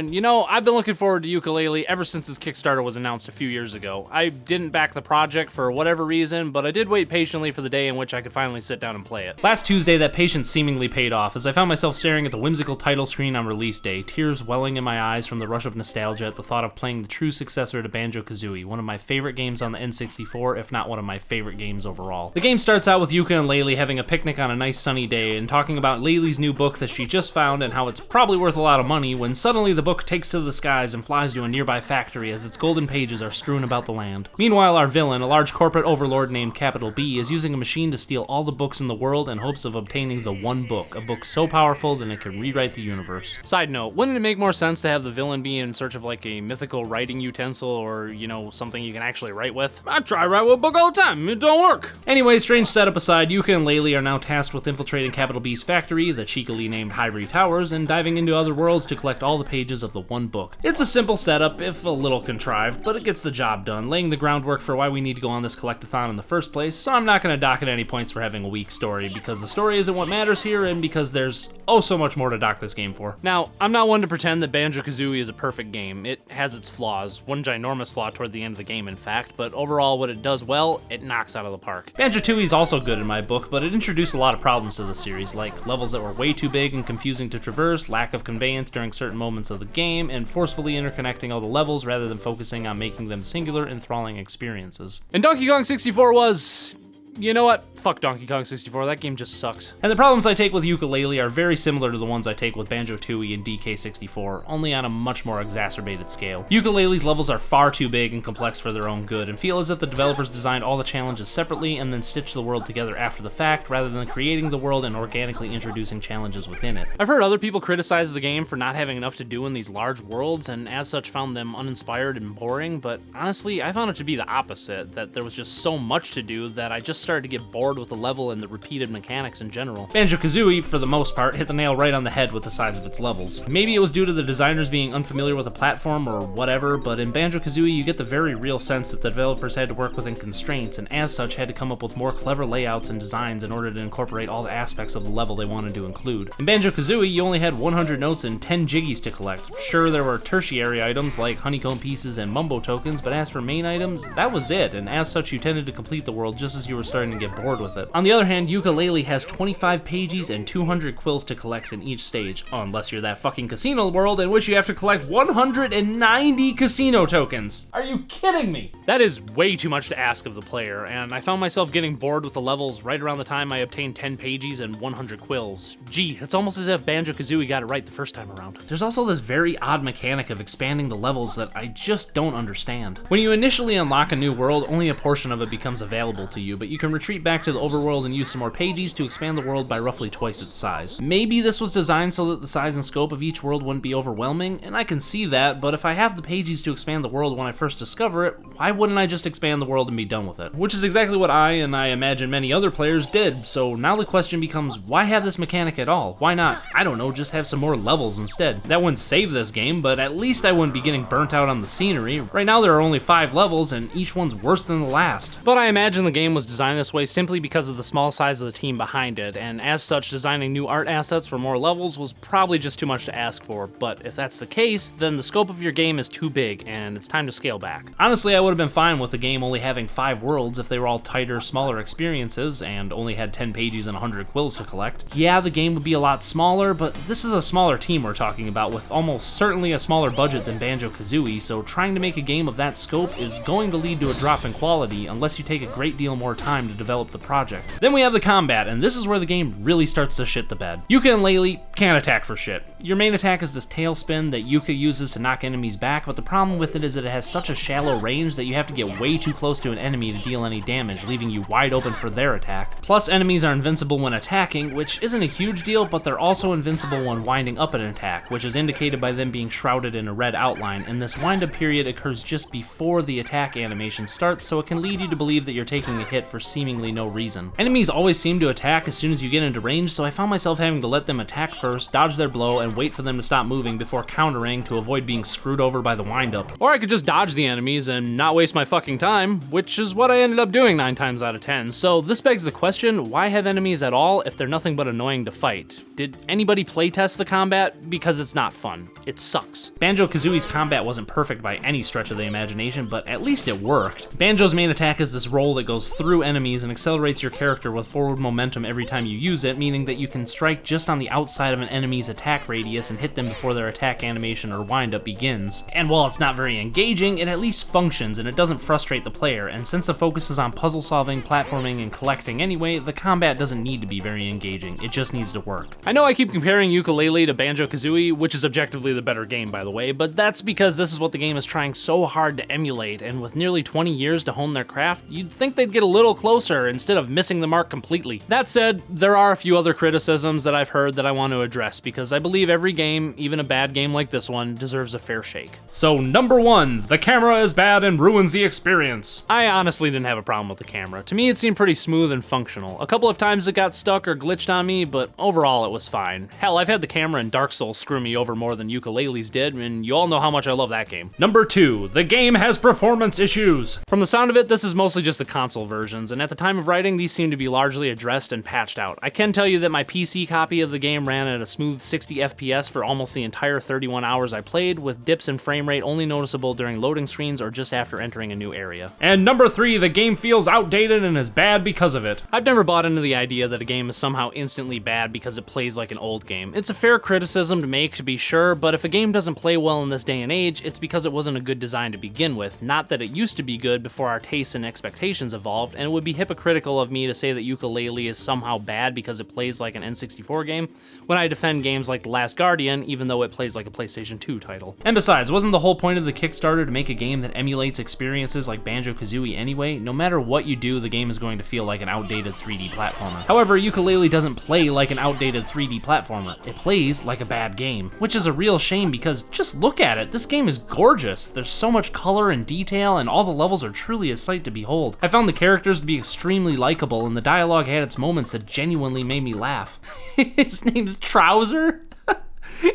And you know, I've been looking forward to Yooka Laylee ever since this Kickstarter was announced a few years ago. I didn't back the project for whatever reason, but I did wait patiently for the day in which I could finally sit down and play it. Last Tuesday, that patience seemingly paid off as I found myself staring at the whimsical title screen on release day, tears welling in my eyes from the rush of nostalgia at the thought of playing the true successor to Banjo-Kazooie, one of my favorite games on the N64, if not one of my favorite games overall. The game starts out with Yooka and Laylee having a picnic on a nice sunny day and talking about Laylee's new book that she just found and how it's probably worth a lot of money when suddenly the book takes to the skies and flies to a nearby factory as its golden pages are strewn about the land. Meanwhile, our villain, a large corporate overlord named Capital B, is using a machine to steal all the books in the world in hopes of obtaining the one book, a book so powerful that it could rewrite the universe. Side note, wouldn't it make more sense to have the villain be in search of like a mythical writing utensil or, you know, something you can actually write with? I try to write with a book all the time, it don't work. Anyway, strange setup aside, Yooka and Laylee are now tasked with infiltrating Capital B's factory, the cheekily named Hivory Towers, and diving into other worlds to collect all the pages of the one book. It's a simple setup, if a little contrived, but it gets the job done, laying the groundwork for why we need to go on this collectathon in the first place, so I'm not going to dock it any points for having a weak story, because the story isn't what matters here, and because there's oh so much more to dock this game for. Now, I'm not one to pretend that Banjo-Kazooie is a perfect game. It has its flaws, one ginormous flaw toward the end of the game in fact, but overall what it does well, it knocks out of the park. Banjo-Tooie is also good in my book, but it introduced a lot of problems to the series, like levels that were way too big and confusing to traverse, lack of conveyance during certain moments of the game, and forcefully interconnecting all the levels rather than focusing on making them singular, enthralling experiences. And Donkey Kong 64 was... You know what? Fuck Donkey Kong 64, that game just sucks. And the problems I take with Yooka Laylee are very similar to the ones I take with Banjo-Tooie and DK64, only on a much more exacerbated scale. Yooka Laylee's levels are far too big and complex for their own good, and feel as if the developers designed all the challenges separately and then stitched the world together after the fact, rather than creating the world and organically introducing challenges within it. I've heard other people criticize the game for not having enough to do in these large worlds, and as such found them uninspired and boring, but honestly, I found it to be the opposite, that there was just so much to do that I just started to get bored with the level and the repeated mechanics in general. Banjo-Kazooie, for the most part, hit the nail right on the head with the size of its levels. Maybe it was due to the designers being unfamiliar with the platform or whatever, but in Banjo-Kazooie you get the very real sense that the developers had to work within constraints and as such had to come up with more clever layouts and designs in order to incorporate all the aspects of the level they wanted to include. In Banjo-Kazooie you only had 100 notes and 10 jiggies to collect. Sure, there were tertiary items like honeycomb pieces and mumbo tokens, but as for main items, that was it, and as such you tended to complete the world just as you were starting to get bored with it. On the other hand, Yooka Laylee has 25 pages and 200 quills to collect in each stage, unless you're that fucking casino world in which you have to collect 190 casino tokens. Are you kidding me? That is way too much to ask of the player, and I found myself getting bored with the levels right around the time I obtained 10 pages and 100 quills. Gee, it's almost as if Banjo-Kazooie got it right the first time around. There's also this very odd mechanic of expanding the levels that I just don't understand. When you initially unlock a new world, only a portion of it becomes available to you, but you can retreat back to the overworld and use some more pages to expand the world by roughly twice its size. Maybe this was designed so that the size and scope of each world wouldn't be overwhelming, and I can see that, but if I have the pages to expand the world when I first discover it, why wouldn't I just expand the world and be done with it? Which is exactly what I, and I imagine many other players, did, so now the question becomes, why have this mechanic at all? Why not, I don't know, just have some more levels instead? That wouldn't save this game, but at least I wouldn't be getting burnt out on the scenery. Right now there are only 5 levels, and each one's worse than the last. But I imagine the game was designed this way simply because of the small size of the team behind it, and as such, designing new art assets for more levels was probably just too much to ask for, but if that's the case, then the scope of your game is too big, and it's time to scale back. Honestly, I would have been fine with the game only having 5 worlds if they were all tighter, smaller experiences, and only had 10 pages and 100 quills to collect. Yeah, the game would be a lot smaller, but this is a smaller team we're talking about, with almost certainly a smaller budget than Banjo-Kazooie, so trying to make a game of that scope is going to lead to a drop in quality unless you take a great deal more time to develop the project. Then we have the combat, and this is where the game really starts to shit the bed. Yooka and Laylee can't attack for shit. Your main attack is this tail spin that Yooka uses to knock enemies back, but the problem with it is that it has such a shallow range that you have to get way too close to an enemy to deal any damage, leaving you wide open for their attack. Plus, enemies are invincible when attacking, which isn't a huge deal, but they're also invincible when winding up an attack, which is indicated by them being shrouded in a red outline, and this wind-up period occurs just before the attack animation starts, so it can lead you to believe that you're taking a hit for seemingly no reason. Enemies always seem to attack as soon as you get into range, so I found myself having to let them attack first, dodge their blow, and wait for them to stop moving before countering to avoid being screwed over by the windup. Or I could just dodge the enemies and not waste my fucking time, which is what I ended up doing 9 times out of 10. So this begs the question, why have enemies at all if they're nothing but annoying to fight? Did anybody playtest the combat? Because it's not fun. It sucks. Banjo-Kazooie's combat wasn't perfect by any stretch of the imagination, but at least it worked. Banjo's main attack is this roll that goes through enemies and accelerates your character with forward momentum every time you use it, meaning that you can strike just on the outside of an enemy's attack radius and hit them before their attack animation or windup begins. And while it's not very engaging, it at least functions and it doesn't frustrate the player, and since the focus is on puzzle solving, platforming, and collecting anyway, the combat doesn't need to be very engaging, it just needs to work. I know I keep comparing Yooka Laylee to Banjo-Kazooie, which is objectively the better game by the way, but that's because this is what the game is trying so hard to emulate, and with nearly 20 years to hone their craft, you'd think they'd get a little closer instead of missing the mark completely. That said, there are a few other criticisms that I've heard that I want to address, because I believe every game, even a bad game like this one, deserves a fair shake. So number 1, the camera is bad and ruins the experience. I honestly didn't have a problem with the camera. To me it seemed pretty smooth and functional. A couple of times it got stuck or glitched on me, but overall it was fine. Hell, I've had the camera in Dark Souls screw me over more than Yooka Laylee's did, and you all know how much I love that game. Number 2, the game has performance issues. From the sound of it, this is mostly just the console versions, and at the time of writing, these seem to be largely addressed and patched out. I can tell you that my PC copy of the game ran at a smooth 60 FPS for almost the entire 31 hours I played, with dips in frame rate only noticeable during loading screens or just after entering a new area. And number 3, the game feels outdated and is bad because of it. I've never bought into the idea that a game is somehow instantly bad because it plays like an old game. It's a fair criticism to make, to be sure, but if a game doesn't play well in this day and age, it's because it wasn't a good design to begin with, not that it used to be good before our tastes and expectations evolved, and it would be hypocritical of me to say that Yooka Laylee is somehow bad because it plays like an N64 game, when I defend games like The Last Guardian, even though it plays like a PlayStation 2 title. And besides, wasn't the whole point of the Kickstarter to make a game that emulates experiences like Banjo-Kazooie anyway? No matter what you do, the game is going to feel like an outdated 3D platformer. However, Yooka Laylee doesn't play like an outdated 3D platformer. It plays like a bad game, which is a real shame because just look at it, this game is gorgeous. There's so much color and detail, and all the levels are truly a sight to behold. I found the characters to be extremely likable, and the dialogue had its moments that genuinely made me laugh. His name's Trouser,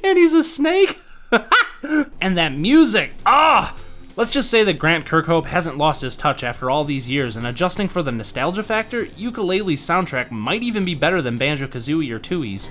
and he's a snake. And that music, Let's just say that Grant Kirkhope hasn't lost his touch after all these years, and adjusting for the nostalgia factor, Yooka Laylee's soundtrack might even be better than Banjo-Kazooie or Tooie's.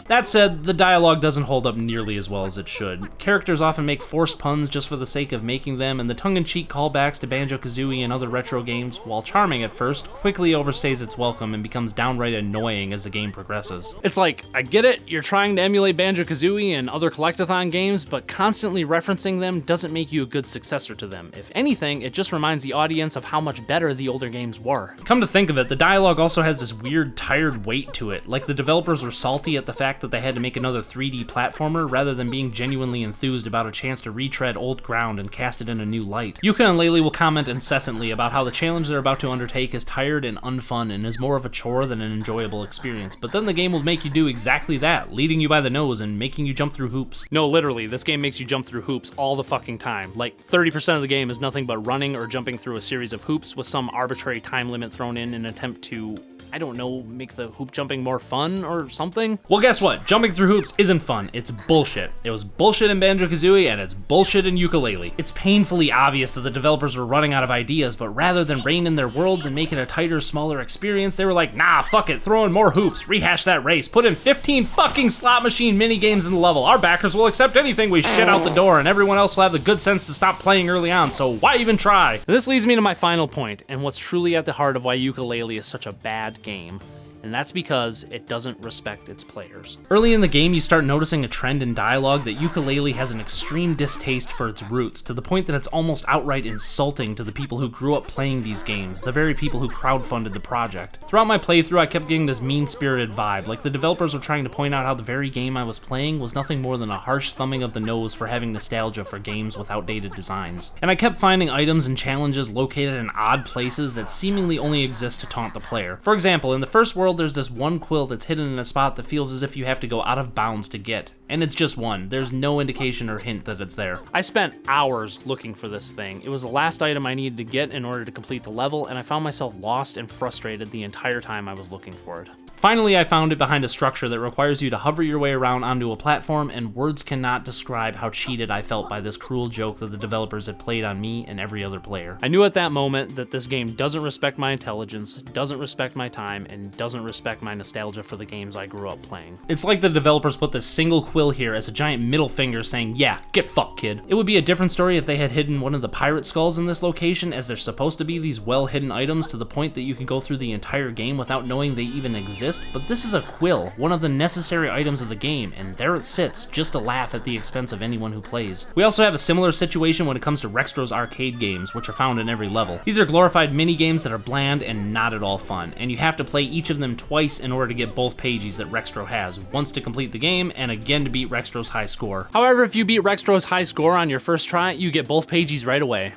That said, the dialogue doesn't hold up nearly as well as it should. Characters often make forced puns just for the sake of making them, and the tongue-in-cheek callbacks to Banjo-Kazooie and other retro games, while charming at first, quickly overstays its welcome and becomes downright annoying as the game progresses. It's like, I get it, you're trying to emulate Banjo-Kazooie and other collectathon games, but constantly referencing them doesn't make you a good successor to them. If anything, it just reminds the audience of how much better the older games were. Come to think of it, the dialogue also has this weird, tired weight to it, like the developers were salty at the fact that they had to make another 3D platformer rather than being genuinely enthused about a chance to retread old ground and cast it in a new light. Yooka and Laylee will comment incessantly about how the challenge they're about to undertake is tired and unfun and is more of a chore than an enjoyable experience, but then the game will make you do exactly that, leading you by the nose and making you jump through hoops. No, literally, this game makes you jump through hoops all the fucking time. Like, 30% of the game is nothing but running or jumping through a series of hoops with some arbitrary time limit thrown in an attempt to, I don't know, make the hoop jumping more fun or something? Well, guess what? Jumping through hoops isn't fun. It's bullshit. It was bullshit in Banjo-Kazooie, and it's bullshit in Yooka Laylee. It's painfully obvious that the developers were running out of ideas, but rather than rein in their worlds and make it a tighter, smaller experience, they were like, nah, fuck it, throw in more hoops, rehash that race, put in 15 fucking slot machine minigames in the level. Our backers will accept anything we shit out the door, and everyone else will have the good sense to stop playing early on, so why even try? And this leads me to my final point, and what's truly at the heart of why Yooka Laylee is such a bad game. And that's because it doesn't respect its players. Early in the game, you start noticing a trend in dialogue that Yooka Laylee has an extreme distaste for its roots, to the point that it's almost outright insulting to the people who grew up playing these games, the very people who crowdfunded the project. Throughout my playthrough, I kept getting this mean-spirited vibe, like the developers were trying to point out how the very game I was playing was nothing more than a harsh thumbing of the nose for having nostalgia for games with outdated designs. And I kept finding items and challenges located in odd places that seemingly only exist to taunt the player. For example, in the first world, world, there's this one quill that's hidden in a spot that feels as if you have to go out of bounds to get. And it's just one. There's no indication or hint that it's there. I spent hours looking for this thing. It was the last item I needed to get in order to complete the level, and I found myself lost and frustrated the entire time I was looking for it. Finally, I found it behind a structure that requires you to hover your way around onto a platform, and words cannot describe how cheated I felt by this cruel joke that the developers had played on me and every other player. I knew at that moment that this game doesn't respect my intelligence, doesn't respect my time, and doesn't respect my nostalgia for the games I grew up playing. It's like the developers put this single quill here as a giant middle finger saying, yeah, get fucked, kid. It would be a different story if they had hidden one of the pirate skulls in this location, as they're supposed to be these well-hidden items to the point that you can go through the entire game without knowing they even exist. But this is a quill, one of the necessary items of the game, and there it sits, just to laugh at the expense of anyone who plays. We also have a similar situation when it comes to Rextro's arcade games, which are found in every level. These are glorified mini-games that are bland and not at all fun, and you have to play each of them twice in order to get both pages that Rextro has, once to complete the game, and again to beat Rextro's high score. However, if you beat Rextro's high score on your first try, you get both pages right away.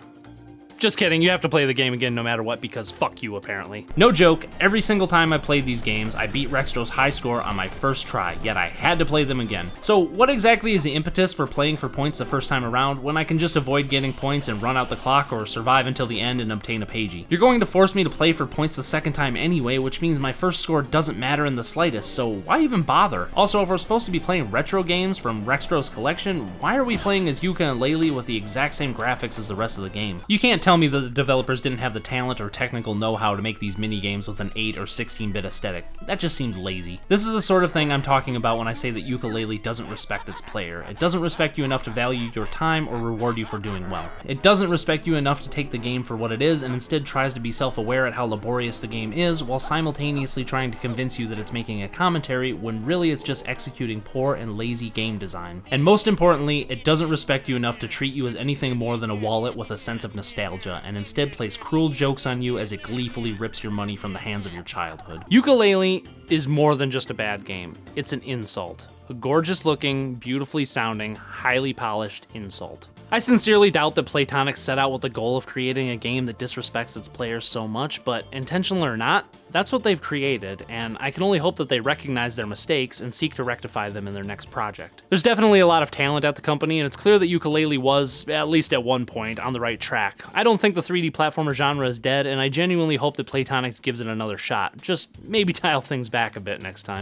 Just kidding, you have to play the game again no matter what, because fuck you, apparently. No joke, every single time I played these games, I beat Rextro's high score on my first try, yet I had to play them again. So what exactly is the impetus for playing for points the first time around, when I can just avoid getting points and run out the clock, or survive until the end and obtain a pagey? You're going to force me to play for points the second time anyway, which means my first score doesn't matter in the slightest, so why even bother? Also, if we're supposed to be playing retro games from Rextro's collection, why are we playing as Yooka and Laylee with the exact same graphics as the rest of the game? You can't tell me that the developers didn't have the talent or technical know-how to make these mini-games with an 8 or 16-bit aesthetic. That just seems lazy. This is the sort of thing I'm talking about when I say that Yooka Laylee doesn't respect its player. It doesn't respect you enough to value your time or reward you for doing well. It doesn't respect you enough to take the game for what it is, and instead tries to be self-aware at how laborious the game is, while simultaneously trying to convince you that it's making a commentary when really it's just executing poor and lazy game design. And most importantly, it doesn't respect you enough to treat you as anything more than a wallet with a sense of nostalgia, and instead plays cruel jokes on you as it gleefully rips your money from the hands of your childhood. Yooka Laylee is more than just a bad game. It's an insult. A gorgeous looking, beautifully sounding, highly polished insult. I sincerely doubt that Playtonic set out with the goal of creating a game that disrespects its players so much, but intentional or not, that's what they've created, and I can only hope that they recognize their mistakes and seek to rectify them in their next project. There's definitely a lot of talent at the company, and it's clear that Yooka Laylee was, at least at one point, on the right track. I don't think the 3D platformer genre is dead, and I genuinely hope that Playtonic gives it another shot. Just maybe dial things back a bit next time.